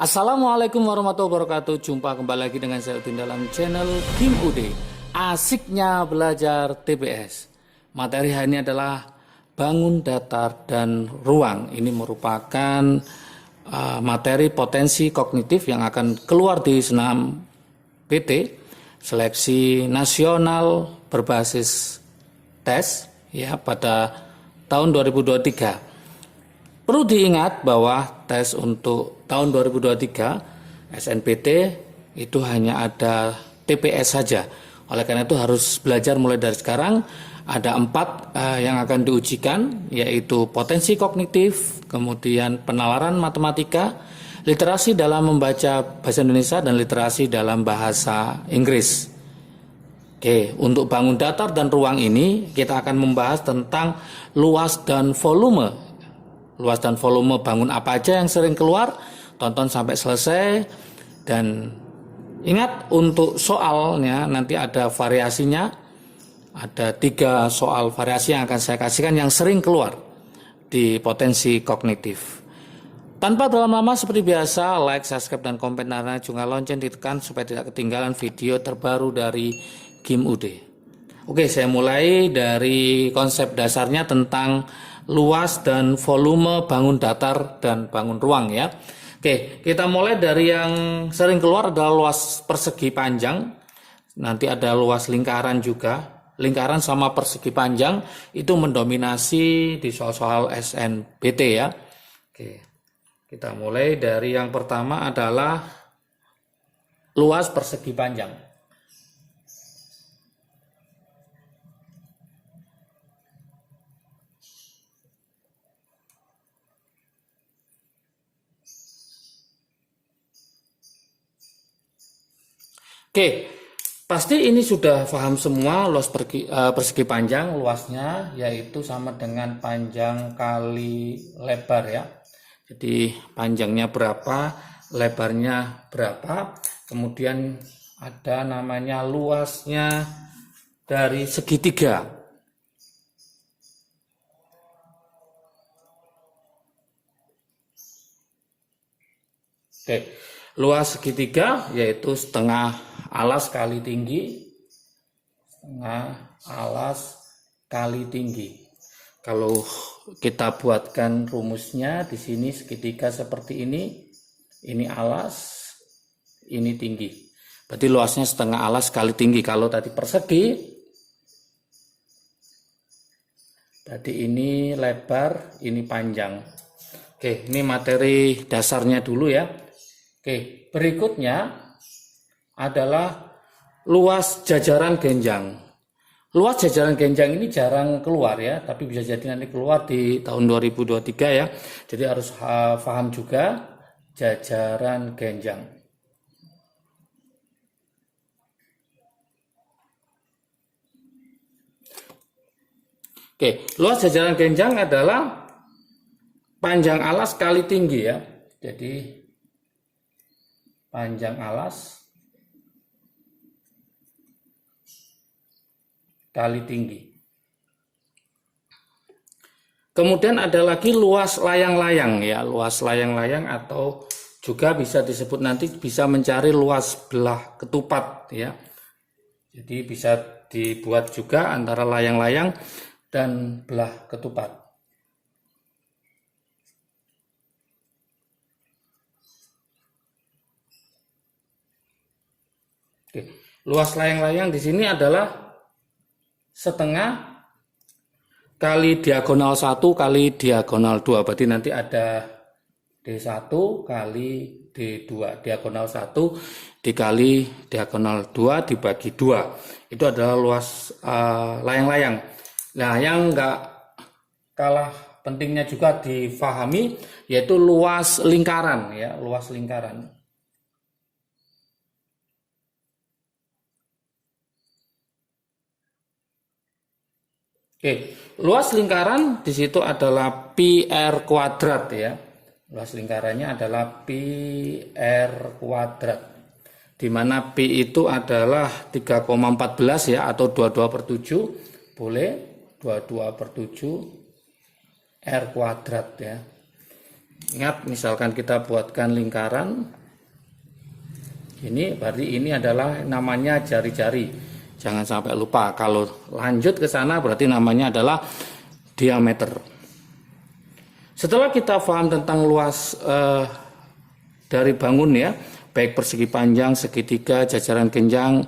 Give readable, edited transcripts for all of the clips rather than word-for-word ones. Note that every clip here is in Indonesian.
Assalamualaikum warahmatullahi wabarakatuh. Jumpa kembali lagi dengan saya Udin dalam channel Kim UD. Asiknya belajar TPS. Materi hari ini adalah bangun datar dan ruang. Ini merupakan materi potensi kognitif yang akan keluar di senam PT seleksi nasional berbasis tes ya pada tahun 2023. Perlu diingat bahwa tes untuk tahun 2023 SNPT itu hanya ada TPS saja. Oleh karena itu harus belajar mulai dari sekarang. Ada 4 yang akan diujikan, yaitu potensi kognitif, kemudian penalaran matematika, literasi dalam membaca bahasa Indonesia, dan literasi dalam bahasa Inggris. Oke, untuk bangun datar dan ruang ini kita akan membahas tentang luas dan volume. Luas dan volume bangun apa aja yang sering keluar, tonton sampai selesai. Dan ingat untuk soalnya nanti ada variasinya, ada 3 soal variasi yang akan saya kasihkan yang sering keluar di potensi kognitif. Tanpa berlama-lama seperti biasa, like, subscribe, dan komentarnya juga lonceng ditekan supaya tidak ketinggalan video terbaru dari Kim UD. Oke, saya mulai dari konsep dasarnya tentang luas dan volume bangun datar dan bangun ruang ya. Oke, kita mulai dari yang sering keluar adalah luas persegi panjang. Nanti ada luas lingkaran juga. Lingkaran sama persegi panjang itu mendominasi di soal-soal SNPT ya. Oke, kita mulai dari yang pertama adalah luas persegi panjang. Oke, pasti ini sudah paham semua luas persegi panjang, luasnya yaitu sama dengan panjang kali lebar ya. Jadi panjangnya berapa, lebarnya berapa, kemudian ada namanya luasnya dari segitiga. Oke, luas segitiga yaitu setengah alas kali tinggi, setengah alas kali tinggi. Kalau kita buatkan rumusnya di sini segitiga seperti ini alas, ini tinggi. Berarti luasnya setengah alas kali tinggi. Kalau tadi persegi, berarti ini lebar, ini panjang. Oke, ini materi dasarnya dulu ya. Oke, berikutnya adalah luas jajaran genjang. Luas jajaran genjang ini jarang keluar ya, tapi bisa jadi nanti keluar di tahun 2023 ya. Jadi harus paham juga jajaran genjang. Oke, luas jajaran genjang adalah panjang alas kali tinggi ya. Jadi panjang alas kali tinggi. Kemudian ada lagi luas layang-layang ya, luas layang-layang atau juga bisa disebut nanti bisa mencari luas belah ketupat ya. Jadi bisa dibuat juga antara layang-layang dan belah ketupat. Oke, luas layang-layang di sini adalah setengah kali diagonal 1 kali diagonal 2. Berarti nanti ada D1 kali D2. Diagonal 1 dikali diagonal 2 dibagi 2. Itu adalah luas layang-layang. Nah, yang enggak kalah pentingnya juga difahami yaitu luas lingkaran ya, luas lingkaran. Oke, luas lingkaran di situ adalah pi r kuadrat ya. Luas lingkarannya adalah pi r kuadrat. Di mana pi itu adalah 3,14 ya atau 22/7. Boleh 22/7 r kuadrat ya. Ingat, misalkan kita buatkan lingkaran, ini berarti ini adalah namanya jari-jari. Jangan sampai lupa. Kalau lanjut ke sana berarti namanya adalah diameter. Setelah kita paham tentang luas dari bangun ya, baik persegi panjang, segitiga, jajaran genjang,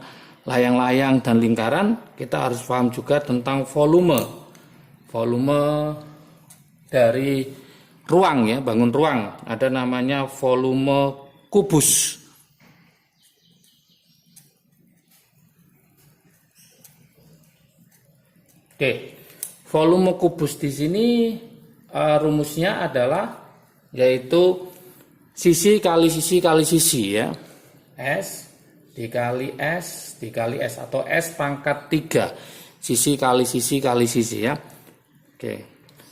layang-layang, dan lingkaran, kita harus paham juga tentang volume. Volume dari ruang ya, bangun ruang. Ada namanya volume kubus. Oke, volume kubus di sini rumusnya adalah yaitu sisi kali sisi kali sisi ya. S dikali S dikali S atau S pangkat 3. Sisi kali sisi kali sisi ya. Oke.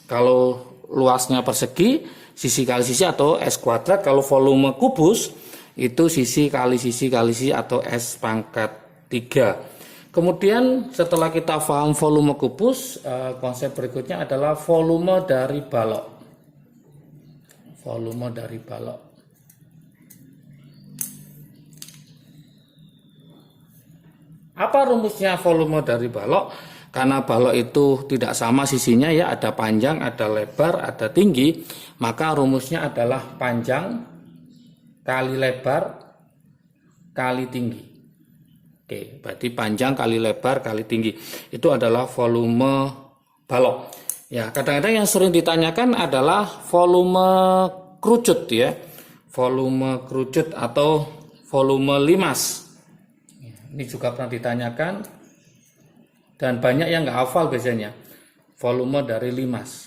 Kalau luasnya persegi, sisi kali sisi atau S kuadrat. Kalau volume kubus itu sisi kali sisi atau S pangkat 3. Kemudian setelah kita paham volume kubus, konsep berikutnya adalah volume dari balok. Volume dari balok. Apa rumusnya volume dari balok? Karena balok itu tidak sama sisinya ya, ada panjang, ada lebar, ada tinggi, maka rumusnya adalah panjang kali lebar kali tinggi. Oke, berarti panjang kali lebar kali tinggi. Itu adalah volume balok. Ya, kadang-kadang yang sering ditanyakan adalah volume kerucut ya. Volume kerucut atau volume limas. Ini juga pernah ditanyakan dan banyak yang nggak hafal biasanya. Volume dari limas.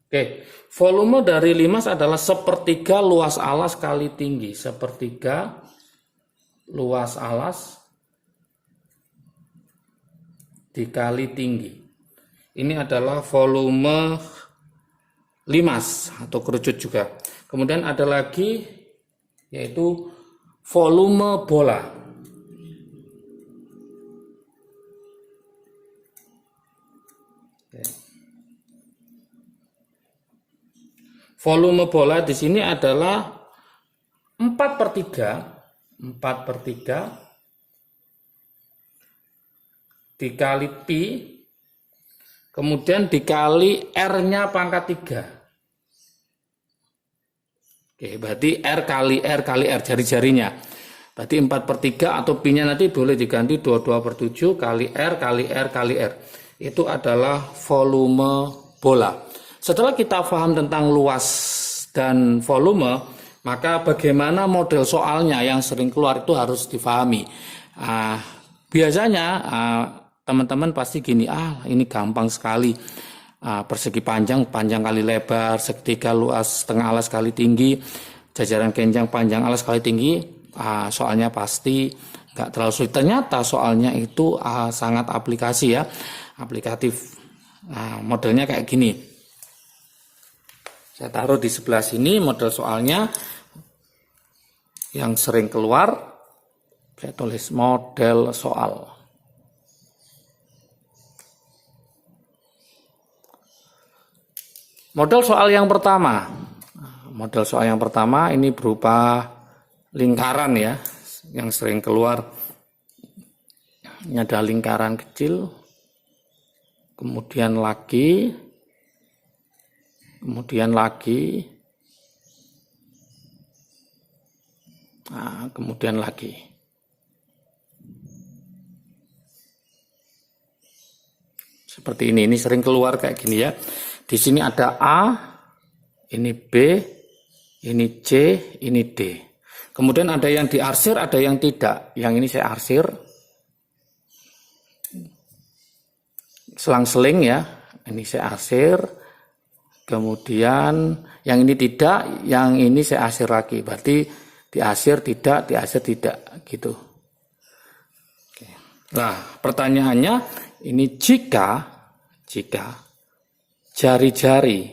Oke, volume dari limas adalah sepertiga luas alas kali tinggi. Sepertiga luas alas dikali tinggi. Ini adalah volume limas atau kerucut juga. Kemudian ada lagi yaitu volume bola. Volume bola di sini adalah 4/3 dikali pi, kemudian dikali R-nya pangkat 3. Oke, berarti R kali R jari-jarinya. Berarti 4/3 atau pi-nya nanti boleh diganti 22/7 kali R kali R kali R. Itu adalah volume bola. Setelah kita paham tentang luas dan volume, maka bagaimana model soalnya yang sering keluar itu harus difahami. Biasanya teman-teman pasti gini, ini gampang sekali. Persegi panjang kali lebar, segitiga luas tengah alas kali tinggi, jajaran genjang panjang alas kali tinggi. Soalnya pasti nggak terlalu sulit. Ternyata soalnya itu sangat aplikasi ya, aplikatif. Modelnya kayak gini. Saya taruh di sebelah sini model soalnya yang sering keluar. Saya tulis model soal. Model soal yang pertama. Model soal yang pertama ini berupa lingkaran ya, yang sering keluar. Ini ada lingkaran kecil, kemudian lagi, kemudian lagi. Seperti ini sering keluar kayak gini ya. Di sini ada A, ini B, ini C, ini D. Kemudian ada yang diarsir, ada yang tidak. Yang ini saya arsir. Selang-seling ya. Ini saya arsir. Kemudian yang ini tidak, yang ini saya arsir lagi. Berarti diarsir tidak gitu. Oke. Nah, pertanyaannya ini jika jari-jari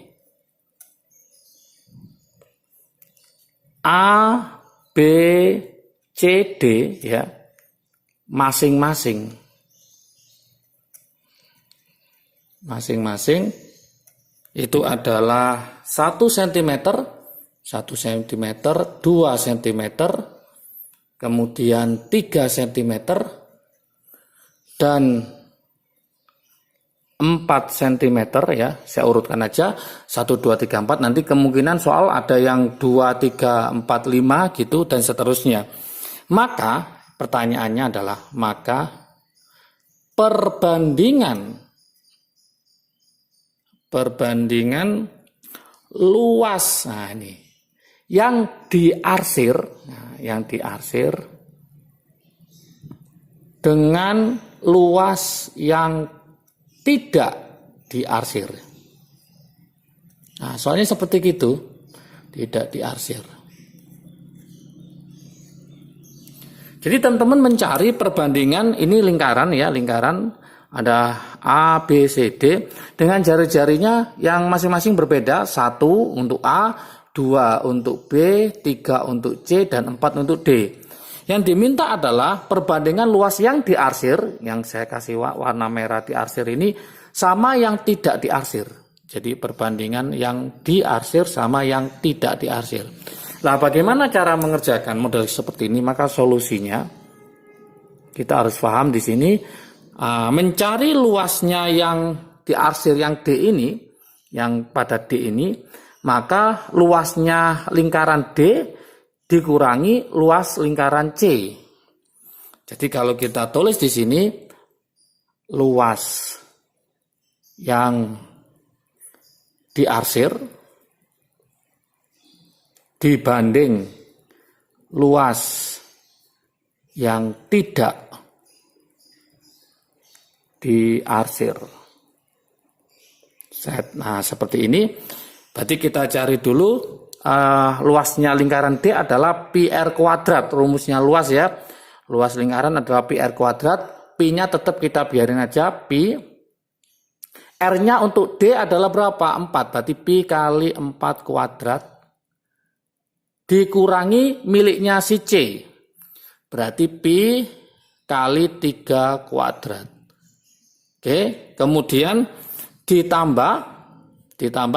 A, B, C, D ya masing-masing masing-masing itu adalah 1 cm, 1 cm, 2 cm, kemudian 3 cm, dan 4 cm ya. Saya urutkan aja 1, 2, 3, 4. Nanti kemungkinan soal ada yang 2, 3, 4, 5 gitu dan seterusnya. Maka pertanyaannya adalah maka perbandingan luas, nah ini yang diarsir, dengan luas yang tidak diarsir. Nah, soalnya seperti itu, tidak diarsir. Jadi teman-teman mencari perbandingan, ini lingkaran ya, lingkaran ada A, B, C, D dengan jari-jarinya yang masing-masing berbeda. 1 untuk A, 2 untuk B, 3 untuk C, dan 4 untuk D. Yang diminta adalah perbandingan luas yang diarsir, yang saya kasih warna merah diarsir ini, sama yang tidak diarsir. Jadi perbandingan yang diarsir sama yang tidak diarsir. Nah, bagaimana cara mengerjakan model seperti ini? Maka solusinya kita harus paham di sini, mencari luasnya yang diarsir yang D ini, yang pada D ini, maka luasnya lingkaran D dikurangi luas lingkaran C. Jadi kalau kita tulis di sini luas yang diarsir dibanding luas yang tidak diarsir. Nah, seperti ini. Berarti kita cari dulu luasnya lingkaran D adalah pi R kuadrat. Rumusnya luas ya. Luas lingkaran adalah pi R kuadrat. Pi-nya tetap kita biarin aja pi. R-nya untuk D adalah berapa? 4. Berarti pi kali 4 kuadrat dikurangi miliknya si C. Berarti pi kali 3 kuadrat. Oke, kemudian ditambah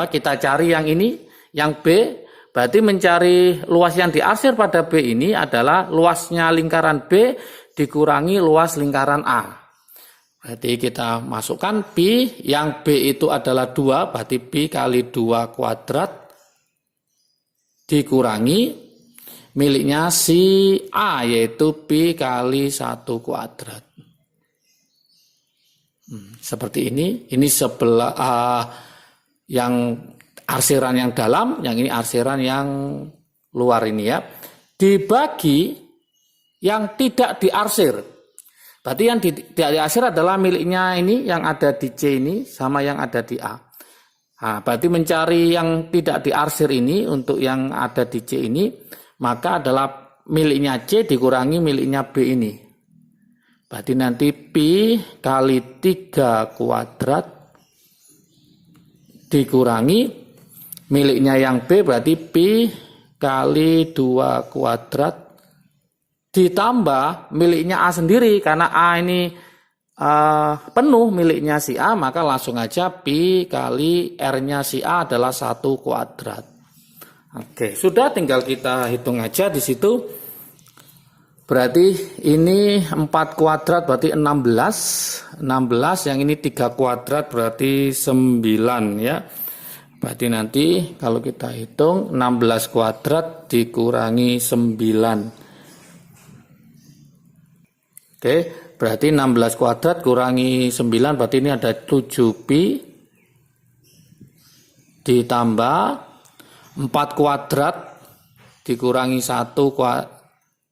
kita cari yang ini, yang B. Berarti mencari luas yang diarsir pada B ini adalah luasnya lingkaran B dikurangi luas lingkaran A. Berarti kita masukkan pi, yang B itu adalah 2, berarti pi kali 2 kuadrat dikurangi miliknya si A, yaitu pi kali 1 kuadrat. Seperti ini sebelah yang arsiran yang dalam, yang ini arsiran yang luar ini ya. Dibagi yang tidak diarsir. Berarti yang tidak diarsir adalah miliknya ini yang ada di C ini sama yang ada di A. Nah, berarti mencari yang tidak diarsir ini untuk yang ada di C ini, maka adalah miliknya C dikurangi miliknya B ini. Berarti nanti pi kali 3 kuadrat dikurangi miliknya yang B, berarti pi kali 2 kuadrat ditambah miliknya A sendiri, karena A ini penuh miliknya si A, maka langsung aja pi kali R-nya si A adalah 1 kuadrat. Oke, sudah tinggal kita hitung aja di situ. Berarti ini 4 kuadrat berarti 16, yang ini 3 kuadrat berarti 9 ya. Berarti nanti kalau kita hitung 16 kuadrat dikurangi 9. Oke, berarti 16 kuadrat kurangi 9, berarti ini ada 7pi ditambah 4 kuadrat dikurangi 1 kuadrat,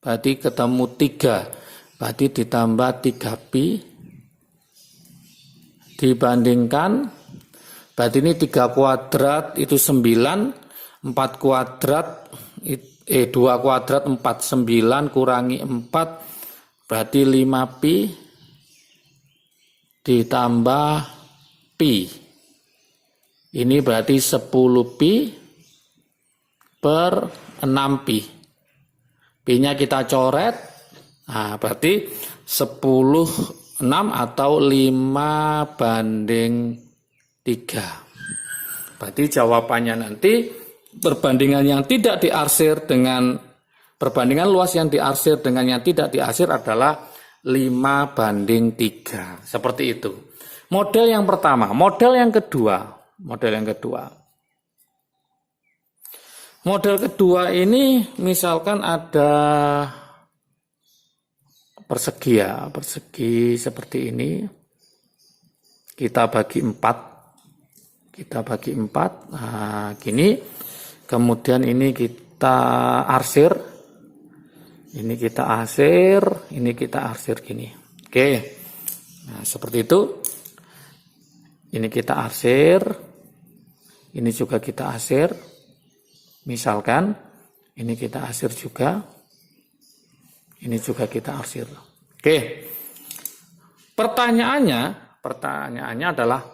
berarti ketemu 3. Berarti ditambah 3pi dibandingkan, berarti ini 3 kuadrat itu 9, 4 kuadrat 2 kuadrat 4, 9 kurangi 4 berarti 5pi ditambah pi. Ini berarti 10pi per 6pi. Pi-nya kita coret. Nah, berarti 10/6 atau 5/6. Berarti jawabannya nanti perbandingan yang tidak diarsir dengan perbandingan luas yang diarsir dengan yang tidak diarsir adalah 5:3. Seperti itu. Model yang pertama, model yang kedua. Model kedua ini misalkan ada persegi ya, persegi seperti ini. Kita bagi 4. Nah, gini. Kemudian ini kita arsir. Ini kita arsir gini. Oke. Nah, seperti itu. Ini kita arsir. Ini juga kita arsir. Misalkan ini kita arsir juga. Ini juga kita arsir. Oke. Pertanyaannya adalah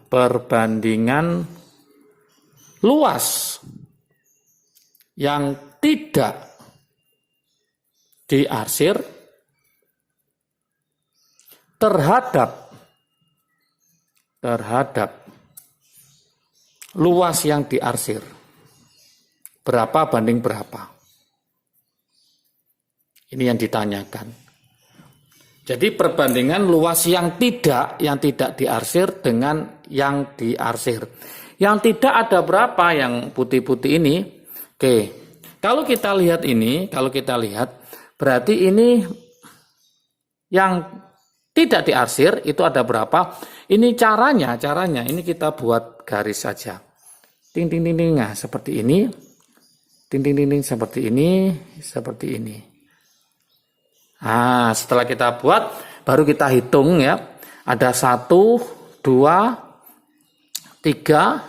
perbandingan luas yang tidak diarsir terhadap luas yang diarsir. Berapa banding berapa? Ini yang ditanyakan. Jadi perbandingan luas yang tidak diarsir dengan yang diarsir. Yang tidak ada berapa yang putih-putih ini? Oke. Kalau kita lihat berarti ini yang tidak diarsir itu ada berapa? Ini caranya ini kita buat garis saja. Ting ting ting ting. Nah, seperti ini. Ting ting ting ting seperti ini. Nah, setelah kita buat, baru kita hitung ya. Ada 1, 2, 3,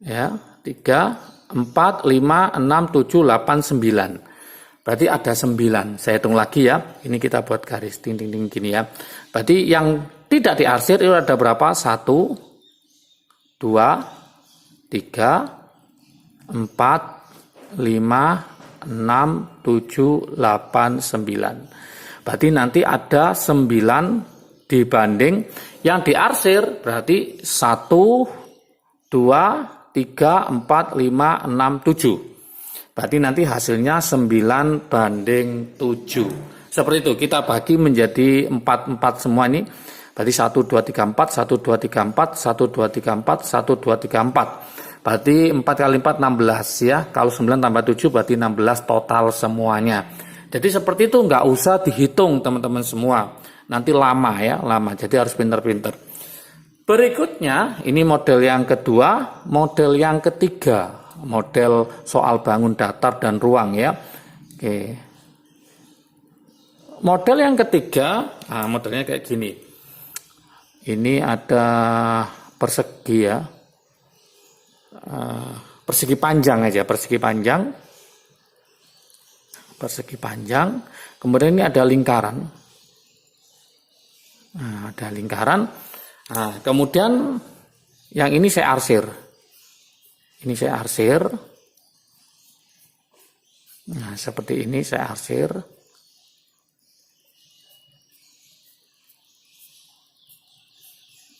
ya, 3, 4, 5, 6, 7, 8, 9. Berarti ada 9. Saya hitung lagi ya. Ini kita buat garis ting ting ting gini ya. Berarti yang tidak diarsir itu ada berapa? 1, 2, 3, 4, 5, 6, 7, 8, 9. Berarti nanti ada 9 dibanding yang diarsir berarti 1, 2, 3, 4, 5, 6, 7. Berarti nanti hasilnya 9:7. Seperti itu, kita bagi menjadi 4 semua ini. Berarti 1, 2, 3, 4, 1, 2, 3, 4, 1, 2, 3, 4, 1, 2, 3, 4. Berarti 4 kali 4 16 ya. Kalau 9 tambah 7 berarti 16 total semuanya. Jadi seperti itu, nggak usah dihitung teman-teman semua. Nanti lama. Jadi harus pinter-pinter. Berikutnya ini model yang kedua, model yang ketiga. Model soal bangun datar dan ruang ya. Oke. Model yang ketiga, modelnya kayak gini. Ini ada persegi ya. Persegi panjang aja, persegi panjang. Kemudian ini ada lingkaran. Ada lingkaran. Kemudian yang ini saya arsir. Nah, seperti ini saya arsir.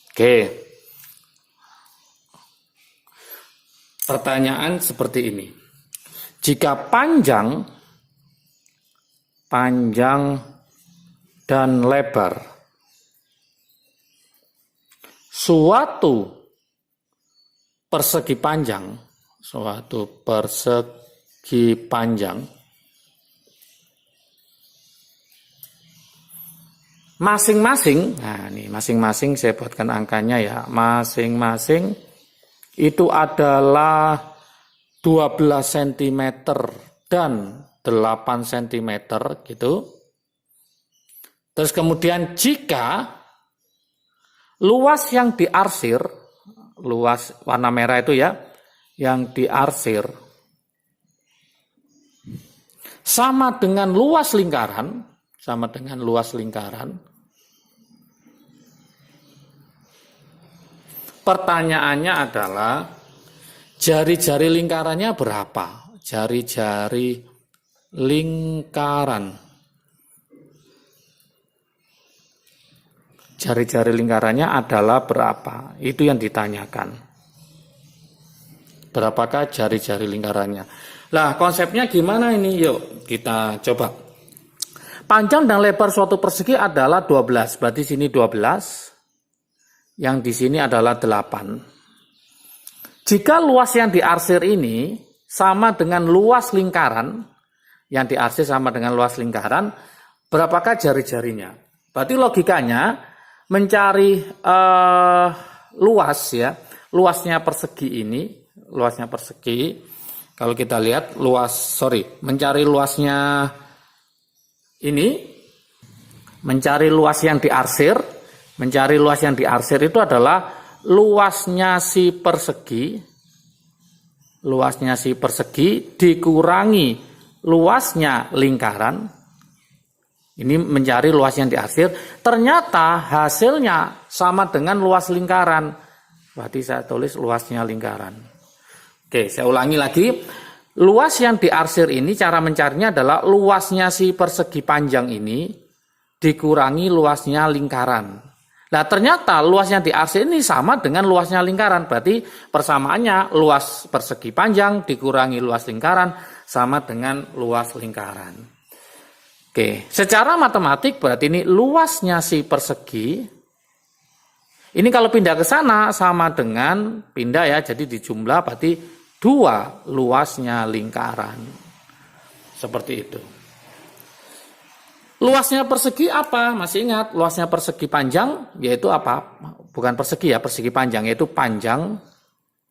Oke. Pertanyaan seperti ini. Jika panjang dan lebar suatu persegi panjang masing-masing, nah ini masing-masing saya buatkan angkanya ya, masing-masing itu adalah 12 cm dan 8 cm gitu. Terus kemudian jika luas yang diarsir, luas warna merah itu ya, yang diarsir sama dengan luas lingkaran, pertanyaannya adalah jari-jari lingkarannya berapa? Jari-jari lingkaran. jari-jari lingkarannya adalah berapa? Itu yang ditanyakan. Berapakah jari-jari lingkarannya? Lah, konsepnya gimana ini? Yuk, kita coba. Panjang dan lebar suatu persegi adalah 12. Berarti sini 12. Yang di sini adalah 8. Jika luas yang diarsir ini sama dengan luas lingkaran, yang diarsir sama dengan luas lingkaran, berapakah jari-jarinya? Berarti logikanya mencari luas ya, luasnya persegi ini, luasnya persegi. Kalau kita lihat mencari luasnya ini, mencari luas yang diarsir, mencari luas yang diarsir itu adalah luasnya si persegi, luasnya si persegi dikurangi luasnya lingkaran. Ini mencari luas yang diarsir, ternyata hasilnya sama dengan luas lingkaran. Berarti saya tulis luasnya lingkaran. Oke, saya ulangi lagi. Luas yang diarsir ini cara mencarinya adalah luasnya si persegi panjang ini dikurangi luasnya lingkaran. Nah, ternyata luas yang diarsir ini sama dengan luasnya lingkaran. Berarti persamaannya luas persegi panjang dikurangi luas lingkaran sama dengan luas lingkaran. Oke, secara matematik berarti ini luasnya si persegi. Ini kalau pindah ke sana sama dengan pindah ya, jadi dijumlah berarti 2 luasnya lingkaran. Seperti itu. Luasnya persegi apa? Masih ingat luasnya persegi panjang yaitu apa? Bukan persegi ya, persegi panjang yaitu panjang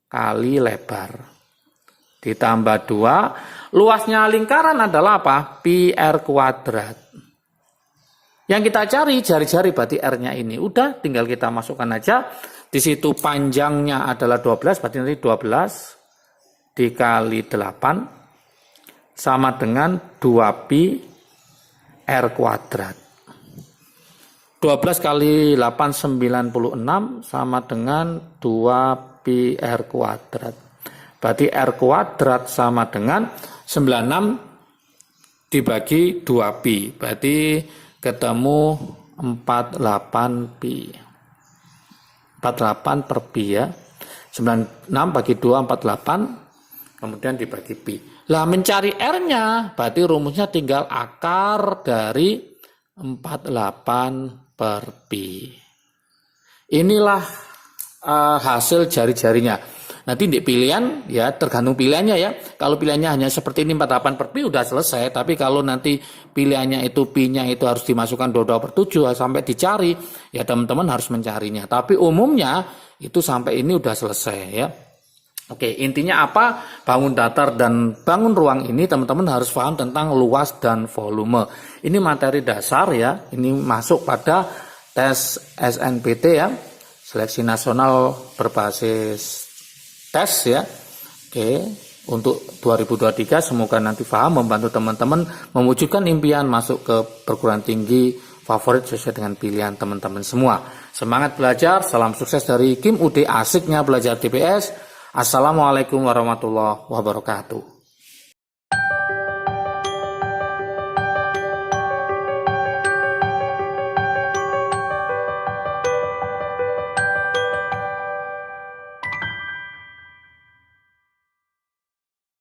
kali lebar. Ditambah 2. Luasnya lingkaran adalah apa? Pi R kuadrat. Yang kita cari jari-jari berarti R-nya ini. Udah tinggal kita masukkan aja. Di situ panjangnya adalah 12, berarti nanti 12 dikali 8 sama dengan 2pi R kuadrat. 12 kali 8 96 sama dengan 2pi R kuadrat. Berarti R kuadrat sama dengan 96 dibagi 2pi. Berarti ketemu 48pi. 48 per pi ya. 96 bagi 2 48. Kemudian dibagi pi. Lah mencari R-nya berarti rumusnya tinggal akar dari 48 per pi. Inilah hasil jari-jarinya. Nanti di pilihan ya tergantung pilihannya ya. Kalau pilihannya hanya seperti ini 48 per pi udah selesai. Tapi kalau nanti pilihannya itu pi-nya itu harus dimasukkan 22 per 7 sampai dicari, ya teman-teman harus mencarinya. Tapi umumnya itu sampai ini udah selesai ya. Oke, intinya apa? Bangun datar dan bangun ruang ini teman-teman harus paham tentang luas dan volume. Ini materi dasar ya. Ini masuk pada tes SNPT ya. Seleksi nasional berbasis tes ya. Oke, untuk 2023 semoga nanti paham, membantu teman-teman mewujudkan impian masuk ke perguruan tinggi favorit sesuai dengan pilihan teman-teman semua. Semangat belajar, salam sukses dari Kim UD, asiknya belajar TPS. Assalamualaikum warahmatullahi wabarakatuh.